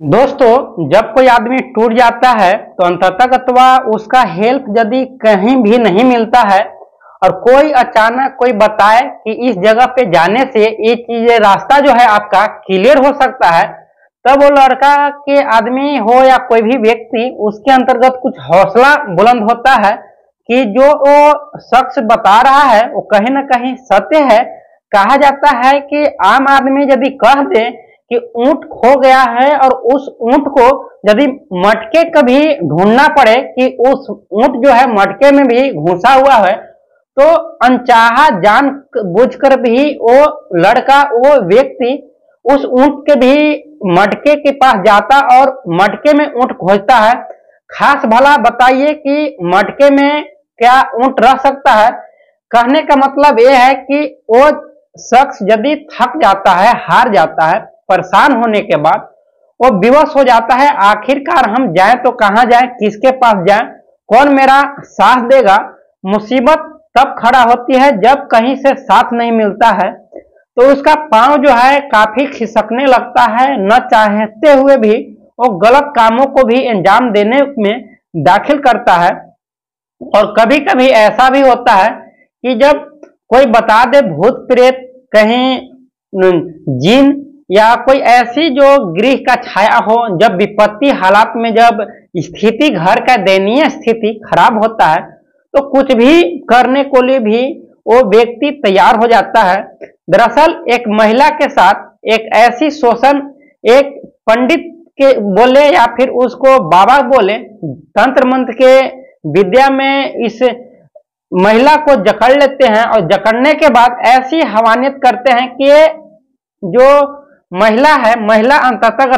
दोस्तों, जब कोई आदमी टूट जाता है तो अंततः उसका हेल्प यदि कहीं भी नहीं मिलता है और कोई अचानक कोई बताए कि इस जगह पे जाने से ये चीजें रास्ता जो है आपका क्लियर हो सकता है, तब वो लड़का के आदमी हो या कोई भी व्यक्ति उसके अंतर्गत कुछ हौसला बुलंद होता है कि जो वो शख्स बता रहा है वो कहीं ना कहीं सत्य है। कहा जाता है कि आम आदमी यदि कह दे कि ऊंट खो गया है और उस ऊंट को यदि मटके कभी ढूंढना पड़े कि उस ऊंट जो है मटके में भी घुसा हुआ है, तो अनचाहा जान बूझकर भी वो लड़का वो व्यक्ति उस ऊंट के भी मटके के पास जाता और मटके में ऊंट खोजता है। खास भला बताइए कि मटके में क्या ऊंट रह सकता है? कहने का मतलब यह है कि वो शख्स यदि थक जाता है, हार जाता है, परेशान होने के बाद वो विवश हो जाता है, आखिरकार हम जाएं तो कहां जाएं, किसके पास जाएं, कौन मेरा साथ देगा। मुसीबत तब खड़ा होती है जब कहीं से साथ नहीं मिलता है, तो उसका पांव जो है काफी खिसकने लगता है। न चाहते हुए भी वो गलत कामों को भी अंजाम देने में दाखिल करता है। और कभी कभी ऐसा भी होता है कि जब कोई बता दे भूत प्रेत, कहीं जिन या कोई ऐसी जो गृह का छाया हो, जब विपत्ति हालात में जब स्थिति घर का दयनीय स्थिति खराब होता है तो कुछ भी करने को लिए भी वो व्यक्ति तैयार हो जाता है। दरअसल एक महिला के साथ एक ऐसी शोषण, एक पंडित के बोले या फिर उसको बाबा बोले, तंत्र मंत्र के विद्या में इस महिला को जकड़ लेते हैं और जकड़ने के बाद ऐसी हवानियत करते हैं कि जो महिला है, महिला अंततः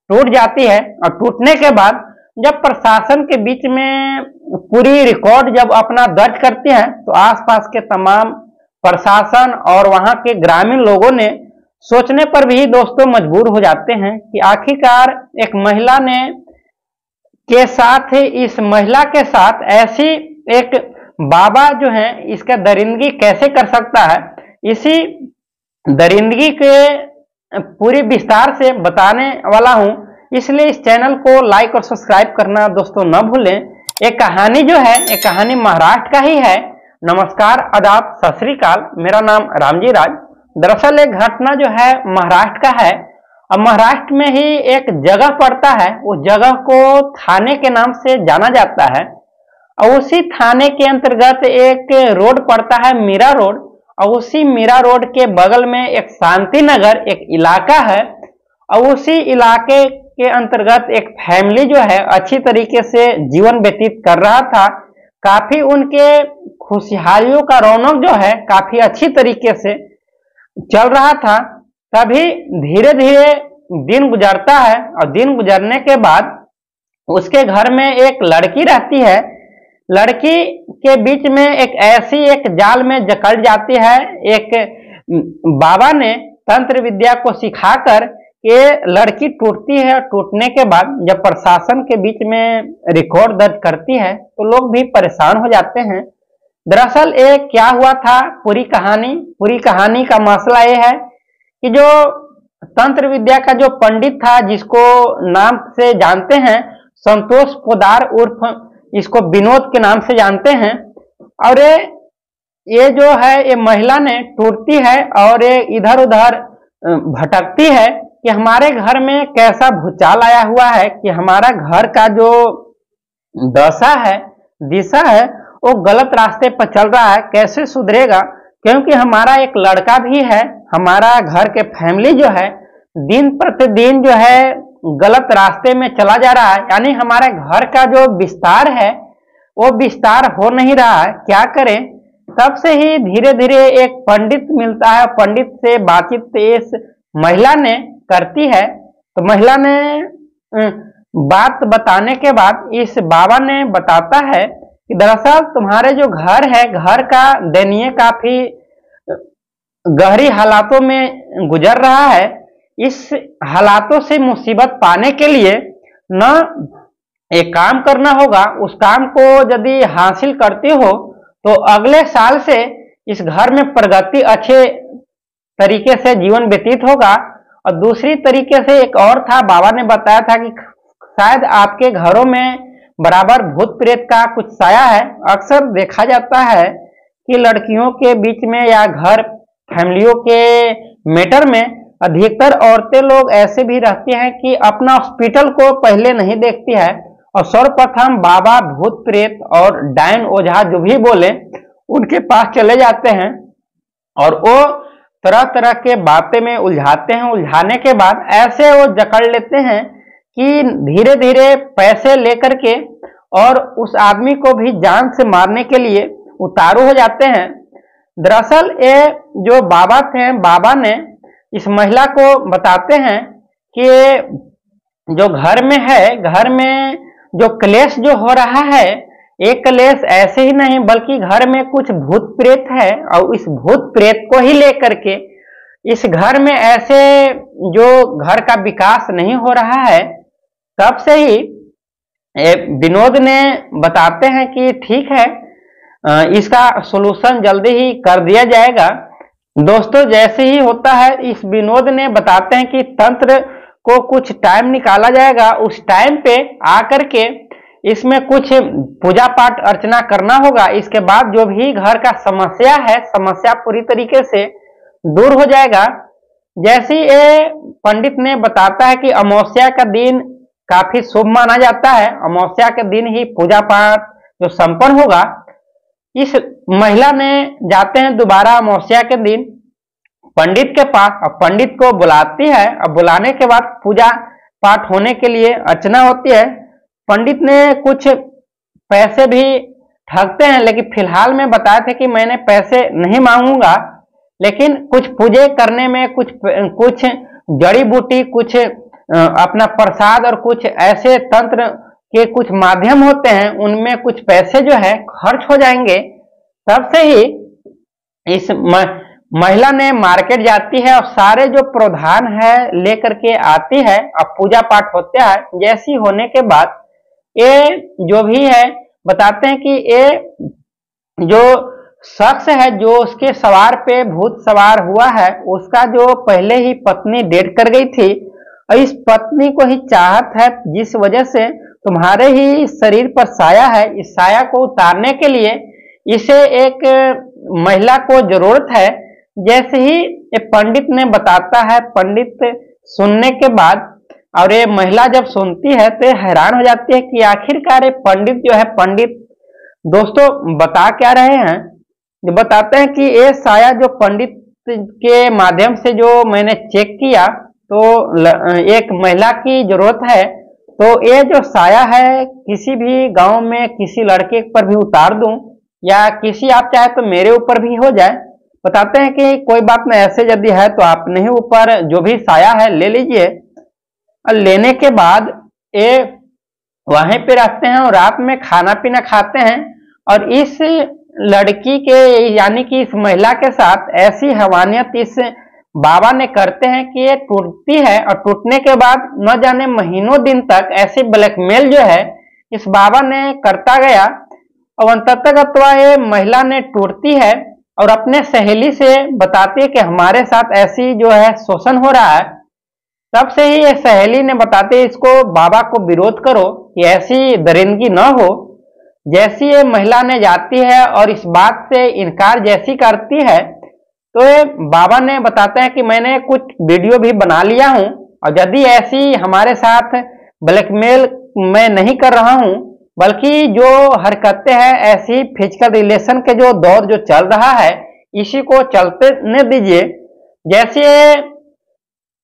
टूट जाती है। और टूटने के बाद जब प्रशासन के बीच में पूरी रिकॉर्ड जब अपना दर्ज करती है तो आसपास के तमाम प्रशासन और वहां के ग्रामीण लोगों ने सोचने पर भी दोस्तों मजबूर हो जाते हैं कि आखिरकार एक महिला ने के साथ, इस महिला के साथ ऐसी एक बाबा जो है इसका दरिंदगी कैसे कर सकता है। इसी दरिंदगी के पूरी विस्तार से बताने वाला हूं, इसलिए इस चैनल को लाइक और सब्सक्राइब करना दोस्तों न भूलें। एक कहानी जो है, एक कहानी महाराष्ट्र का ही है। नमस्कार, आदाब, सत श्री अकाल, मेरा नाम रामजी राज। दरअसल एक घटना जो है महाराष्ट्र का है और महाराष्ट्र में ही एक जगह पड़ता है, उस जगह को थाने के नाम से जाना जाता है। और उसी थाने के अंतर्गत एक रोड पड़ता है, मीरा रोड, और उसी मीरा रोड के बगल में एक शांति नगर एक इलाका है। और उसी इलाके के अंतर्गत एक फैमिली जो है अच्छी तरीके से जीवन व्यतीत कर रहा था। काफी उनके खुशहालियों का रौनक जो है काफी अच्छी तरीके से चल रहा था। तभी धीरे धीरे दिन गुजरता है और दिन गुजरने के बाद उसके घर में एक लड़की रहती है। लड़की के बीच में एक ऐसी एक जाल में जकड़ जाती है। एक बाबा ने तंत्र विद्या को सिखाकर ये लड़की टूटती है। टूटने के बाद जब प्रशासन के बीच में रिकॉर्ड दर्ज करती है तो लोग भी परेशान हो जाते हैं। दरअसल ये क्या हुआ था, पूरी कहानी का मसला ये है कि जो तंत्र विद्या का जो पंडित था, जिसको नाम से जानते हैं संतोष पोदार, उर्फ इसको विनोद के नाम से जानते हैं। और ये जो है ये महिला ने टूटती है और ये इधर उधर भटकती है कि हमारे घर में कैसा भूचाल आया हुआ है, कि हमारा घर का जो दशा है, दिशा है, वो गलत रास्ते पर चल रहा है, कैसे सुधरेगा। क्योंकि हमारा एक लड़का भी है, हमारा घर के फैमिली जो है दिन प्रतिदिन जो है गलत रास्ते में चला जा रहा है। यानी हमारे घर का जो विस्तार है वो विस्तार हो नहीं रहा है, क्या करें। तब से ही धीरे धीरे एक पंडित मिलता है, पंडित से बातचीत इस महिला ने करती है। तो महिला ने बात बताने के बाद इस बाबा ने बताता है कि दरअसल तुम्हारे जो घर है, घर का दयनीय काफी गहरी हालातों में गुजर रहा है। इस हालातों से मुसीबत पाने के लिए न एक काम करना होगा, उस काम को यदि हासिल करते हो तो अगले साल से इस घर में प्रगति अच्छे तरीके से जीवन व्यतीत होगा। और दूसरी तरीके से एक और था, बाबा ने बताया था कि शायद आपके घरों में बराबर भूत प्रेत का कुछ साया है। अक्सर देखा जाता है कि लड़कियों के बीच में या घर फैमिलियों के मैटर में अधिकतर औरतें लोग ऐसे भी रहती हैं कि अपना हॉस्पिटल को पहले नहीं देखती है और सर्वप्रथम बाबा, भूत प्रेत और डायन ओझा जो भी बोले उनके पास चले जाते हैं और वो तरह तरह के बातें में उलझाते हैं। उलझाने के बाद ऐसे वो जकड़ लेते हैं कि धीरे धीरे पैसे लेकर के और उस आदमी को भी जान से मारने के लिए उतारू हो जाते हैं। दरअसल ये जो बाबा थे, बाबा ने इस महिला को बताते हैं कि जो घर में है, घर में जो क्लेश जो हो रहा है, एक क्लेश ऐसे ही नहीं बल्कि घर में कुछ भूत प्रेत है और इस भूत प्रेत को ही लेकर के इस घर में ऐसे जो घर का विकास नहीं हो रहा है। तब से ही विनोद ने बताते हैं कि ठीक है, इसका सॉल्यूशन जल्दी ही कर दिया जाएगा। दोस्तों, जैसे ही होता है, इस विनोद ने बताते हैं कि तंत्र को कुछ टाइम निकाला जाएगा, उस टाइम पे आकर के इसमें कुछ पूजा पाठ अर्चना करना होगा। इसके बाद जो भी घर का समस्या है, समस्या पूरी तरीके से दूर हो जाएगा। जैसे ये पंडित ने बताता है कि अमावस्या का दिन काफी शुभ माना जाता है, अमावस्या के दिन ही पूजा पाठ जो संपन्न होगा। इस महिला ने जाते हैं दोबारा अमावस्या के दिन पंडित के पास और पंडित को बुलाती है और बुलाने के बाद पूजा पाठ होने के लिए अर्चना होती है। पंडित ने कुछ पैसे भी ठगते हैं, लेकिन फिलहाल में बताए थे कि मैंने पैसे नहीं मांगूंगा, लेकिन कुछ पूजे करने में कुछ जड़ी बूटी, कुछ अपना प्रसाद और कुछ ऐसे तंत्र के कुछ माध्यम होते हैं, उनमें कुछ पैसे जो है खर्च हो जाएंगे। तब से ही इस महिला ने मार्केट जाती है और सारे जो प्रावधान है लेकर के आती है और पूजा पाठ होता है। जैसी होने के बाद ये जो भी है बताते हैं कि ये जो शख्स है जो उसके सवार पे भूत सवार हुआ है, उसका जो पहले ही पत्नी डेट कर गई थी और इस पत्नी को ही चाहत है, जिस वजह से तुम्हारे ही शरीर पर साया है, इस साया को उतारने के लिए इसे एक महिला को जरूरत है। जैसे ही ये पंडित ने बताता है, पंडित सुनने के बाद और ये महिला जब सुनती है तो हैरान हो जाती है कि आखिरकार ये पंडित जो है, पंडित दोस्तों बता क्या रहे हैं। जो बताते हैं कि ये साया जो पंडित के माध्यम से जो मैंने चेक किया तो एक महिला की जरूरत है, तो ये जो साया है किसी भी गांव में किसी लड़के पर भी उतार दूं या किसी आप चाहे तो मेरे ऊपर भी हो जाए। बताते हैं कि कोई बात नहीं, ऐसे यदि है तो आप नहीं ऊपर जो भी साया है ले लीजिए। और लेने के बाद ये वहीं पे रखते हैं और रात में खाना पीना खाते हैं और इस लड़की के यानी कि इस महिला के साथ ऐसी हैवानियत इस बाबा ने करते हैं कि ये टूटती है और टूटने के बाद न जाने महीनों दिन तक ऐसी ब्लैकमेल जो है इस बाबा ने करता गया और अंततः ये महिला ने टूटती है और अपने सहेली से बताती है कि हमारे साथ ऐसी जो है शोषण हो रहा है। तब से ही ये सहेली ने बताते है इसको बाबा को विरोध करो कि ऐसी दरिंदगी न हो। जैसी ये महिला ने जाती है और इस बात से इनकार जैसी करती है तो ये बाबा ने बताते हैं कि मैंने कुछ वीडियो भी बना लिया हूं और यदि ऐसी हमारे साथ ब्लैकमेल मैं नहीं कर रहा हूं बल्कि जो हरकतें हैं ऐसी फिजिकल रिलेशन के जो दौर जो चल रहा है इसी को चलते न दीजिए। जैसे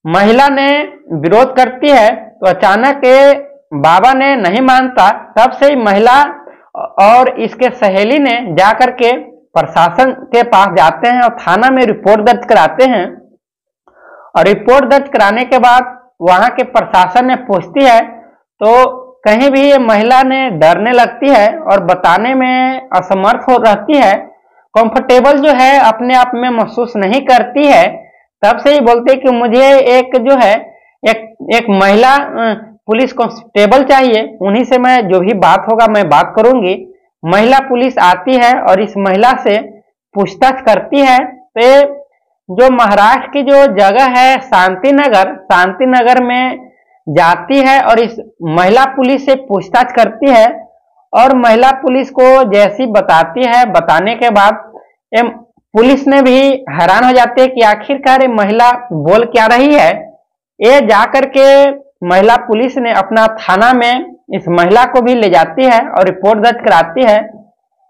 महिला ने विरोध करती है तो अचानक बाबा ने नहीं मानता, तब से ही महिला और इसके सहेली ने जाकर के प्रशासन के पास जाते हैं और थाना में रिपोर्ट दर्ज कराते हैं और रिपोर्ट दर्ज कराने के बाद वहां के प्रशासन ने पूछती है तो कहीं भी ये महिला ने डरने लगती है और बताने में असमर्थ हो रहती है, कंफर्टेबल जो है अपने आप में महसूस नहीं करती है। तब से ही बोलते कि मुझे एक जो है एक महिला पुलिस कांस्टेबल चाहिए, उन्हीं से मैं जो भी बात होगा मैं बात करूंगी। महिला पुलिस आती है और इस महिला से पूछताछ करती है तो जो महाराष्ट्र की जो जगह है शांति नगर में जाती है और इस महिला पुलिस से पूछताछ करती है। और महिला पुलिस को जैसी बताती है, बताने के बाद पुलिस ने भी हैरान हो जाती है कि आखिरकार ये महिला बोल क्या रही है। ये जाकर के महिला पुलिस ने अपना थाना में इस महिला को भी ले जाती है और रिपोर्ट दर्ज कराती है।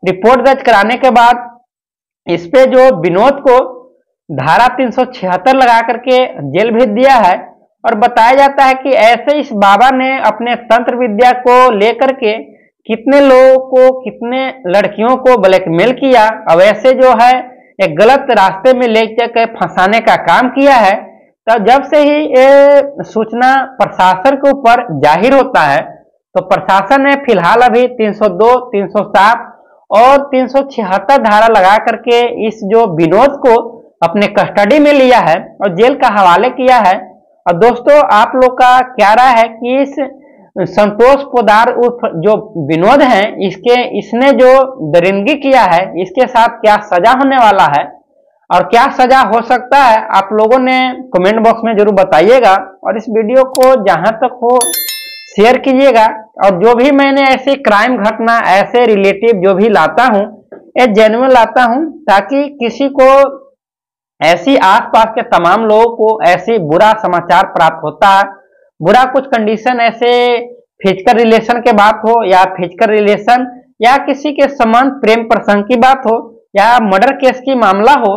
रिपोर्ट दर्ज कराने के बाद इस पे जो विनोद को धारा 376 लगा करके जेल भेज दिया है। और बताया जाता है कि ऐसे इस बाबा ने अपने तंत्र विद्या को लेकर के कितने लोगों को, कितने लड़कियों को ब्लैकमेल किया और ऐसे जो है एक गलत रास्ते में लेकर फंसाने का काम किया है। तो जब से ही ये सूचना प्रशासन के ऊपर जाहिर होता है तो प्रशासन ने फिलहाल अभी 302, 307 और 376 धारा लगा करके इस जो विनोद को अपने कस्टडी में लिया है और जेल का हवाले किया है। और दोस्तों, आप लोग का क्या राय है कि इस संतोष पोद्दार उर्फ जो विनोद है, इसने जो दरिंदगी किया है, इसके साथ क्या सजा होने वाला है और क्या सजा हो सकता है, आप लोगों ने कमेंट बॉक्स में जरूर बताइएगा। और इस वीडियो को जहां तक हो शेयर कीजिएगा। और जो भी मैंने ऐसे क्राइम घटना, ऐसे रिलेटिव जो भी लाता हूं, ये जेन्युइन लाता हूं ताकि किसी को, ऐसी आसपास के तमाम लोगों को ऐसी बुरा समाचार प्राप्त होता है, बुरा कुछ कंडीशन, ऐसे फिजिकल रिलेशन के बात हो या फिजिकल रिलेशन या किसी के समान प्रेम प्रसंग की बात हो या मर्डर केस की मामला हो,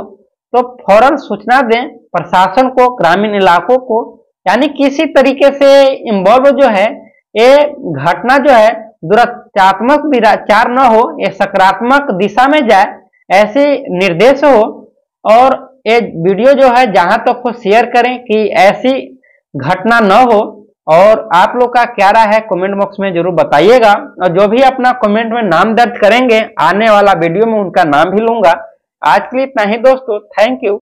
तो फौरन सूचना दें प्रशासन को, ग्रामीण इलाकों को। यानी किसी तरीके से इन्वॉल्व जो है, ये घटना जो है दुरात्मक विचार न हो, ये सकारात्मक दिशा में जाए, ऐसे निर्देश हो। और ये वीडियो जो है जहां तक हो शेयर करें कि ऐसी घटना न हो। और आप लोग का क्या राय है कमेंट बॉक्स में जरूर बताइएगा। और जो भी अपना कमेंट में नाम दर्ज करेंगे, आने वाला वीडियो में उनका नाम भी लूंगा। आज के लिए इतना ही दोस्तों, थैंक यू।